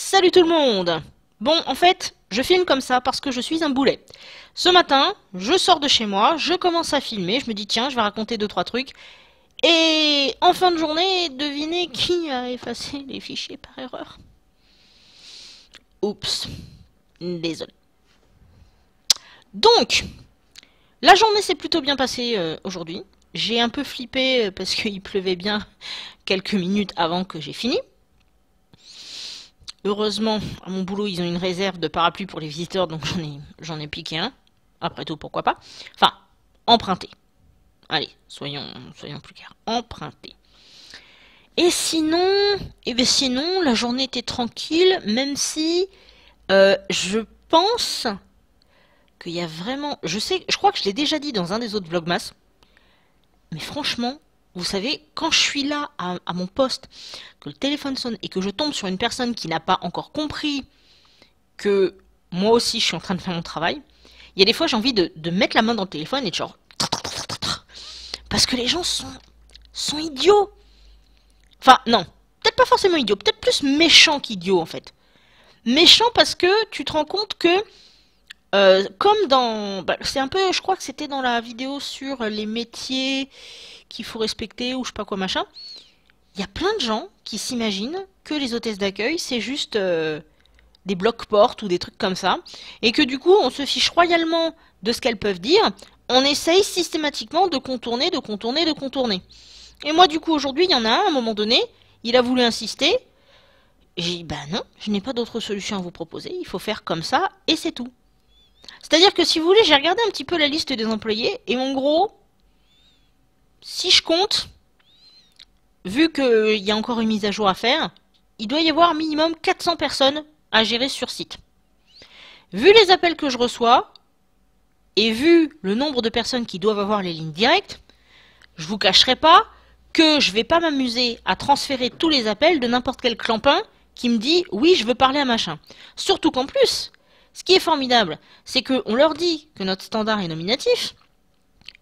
Salut tout le monde! Bon, en fait, je filme comme ça parce que je suis un boulet. Ce matin, je sors de chez moi, je commence à filmer, je me dis tiens, je vais raconter deux trois trucs. Et en fin de journée, devinez qui a effacé les fichiers par erreur? Oups, désolé. Donc, la journée s'est plutôt bien passée aujourd'hui. J'ai un peu flippé parce qu'il pleuvait bien quelques minutes avant que j'ai fini. Heureusement, à mon boulot, ils ont une réserve de parapluies pour les visiteurs, donc j'en ai piqué un. Après tout, pourquoi pas. Enfin, emprunté. Allez, soyons plus clairs. Emprunté. Et sinon, sinon, la journée était tranquille, même si je pense qu'il y a vraiment... je crois que je l'ai déjà dit dans un des autres Vlogmas, mais franchement, vous savez, quand je suis là à mon poste, que le téléphone sonne et que je tombe sur une personne qui n'a pas encore compris que moi aussi je suis en train de faire mon travail, il y a des fois j'ai envie de mettre la main dans le téléphone et de genre... Parce que les gens sont idiots. Enfin, non, peut-être pas forcément idiots, peut-être plus méchants qu'idiots en fait. Méchants parce que tu te rends compte que, comme dans... c'est un peu, je crois que c'était dans la vidéo sur les métiers qu'il faut respecter ou je sais pas quoi machin. Il y a plein de gens qui s'imaginent que les hôtesses d'accueil c'est juste des blocs-portes ou des trucs comme ça. Et que du coup on se fiche royalement de ce qu'elles peuvent dire. On essaye systématiquement de contourner. Et moi du coup aujourd'hui il y en a un, à un moment donné, il a voulu insister. J'ai dit bah non, je n'ai pas d'autre solution à vous proposer, il faut faire comme ça et c'est tout. C'est-à-dire que si vous voulez, j'ai regardé un petit peu la liste des employés et en gros, si je compte, vu qu'il y a encore une mise à jour à faire, il doit y avoir minimum 400 personnes à gérer sur site. Vu les appels que je reçois, et vu le nombre de personnes qui doivent avoir les lignes directes, je vous cacherai pas que je vais pas m'amuser à transférer tous les appels de n'importe quel clampin qui me dit oui je veux parler à machin. Surtout qu'en plus, ce qui est formidable, c'est qu'on leur dit que notre standard est nominatif,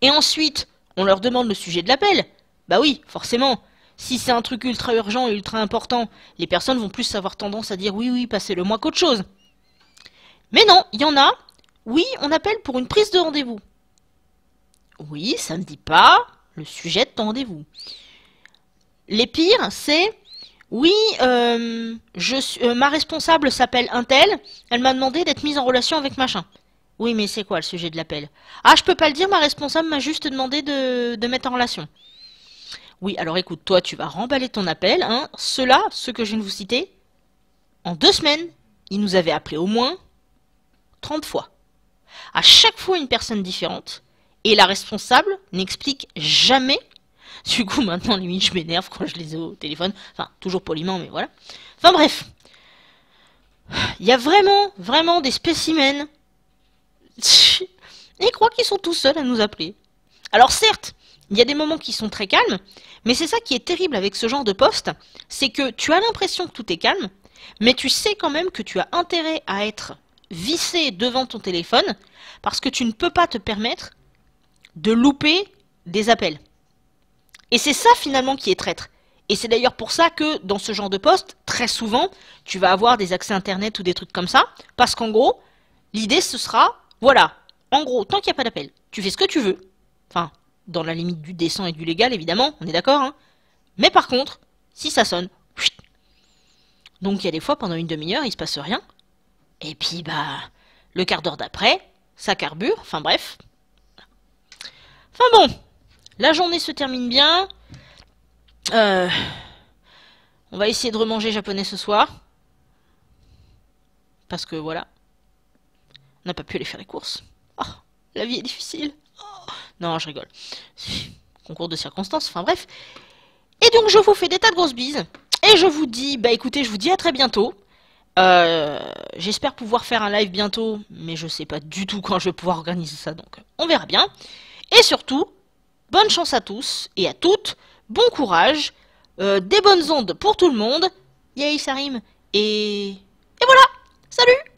et ensuite on leur demande le sujet de l'appel. Bah oui, forcément, si c'est un truc ultra urgent et ultra important, les personnes vont plus avoir tendance à dire oui, passez-le moi qu'autre chose. Mais non, il y en a, oui, on appelle pour une prise de rendez-vous. Oui, ça ne dit pas le sujet de ton rendez-vous. Les pires, c'est oui, ma responsable s'appelle Untel, elle m'a demandé d'être mise en relation avec machin. Oui, mais c'est quoi le sujet de l'appel? Ah, je peux pas le dire, ma responsable m'a juste demandé de mettre en relation. Oui, alors écoute, toi, tu vas remballer ton appel, hein. Ceux-là, ceux que je viens de vous citer, en 2 semaines, ils nous avaient appelé au moins 30 fois. À chaque fois une personne différente, et la responsable n'explique jamais. Du coup, maintenant, limite, je m'énerve quand je les ai au téléphone. Enfin, toujours poliment, mais voilà. Enfin, bref. Il y a vraiment des spécimens. Ils croient qu'ils sont tout seuls à nous appeler. Alors, certes, il y a des moments qui sont très calmes, mais c'est ça qui est terrible avec ce genre de poste, c'est que tu as l'impression que tout est calme, mais tu sais quand même que tu as intérêt à être vissé devant ton téléphone, parce que tu ne peux pas te permettre de louper des appels. Et c'est ça finalement qui est traître. Et c'est d'ailleurs pour ça que dans ce genre de poste, très souvent, tu vas avoir des accès internet ou des trucs comme ça, parce qu'en gros, l'idée ce sera, voilà, en gros, tant qu'il n'y a pas d'appel, tu fais ce que tu veux. Enfin, dans la limite du décent et du légal, évidemment, on est d'accord, hein. Mais par contre, si ça sonne, chut. Donc il y a des fois, pendant une demi-heure, il se passe rien. Et puis, le quart d'heure d'après, ça carbure, enfin bref. Enfin bon, la journée se termine bien. On va essayer de remanger japonais ce soir. Parce que voilà, on n'a pas pu aller faire les courses. Oh, la vie est difficile. Oh. Non, je rigole. Concours de circonstances, enfin bref. Et donc je vous fais des tas de grosses bises. Et je vous dis, écoutez, je vous dis à très bientôt. J'espère pouvoir faire un live bientôt, mais je sais pas du tout quand je vais pouvoir organiser ça, donc on verra bien. Et surtout, bonne chance à tous et à toutes, bon courage, des bonnes ondes pour tout le monde, yay ça rime, et voilà, salut!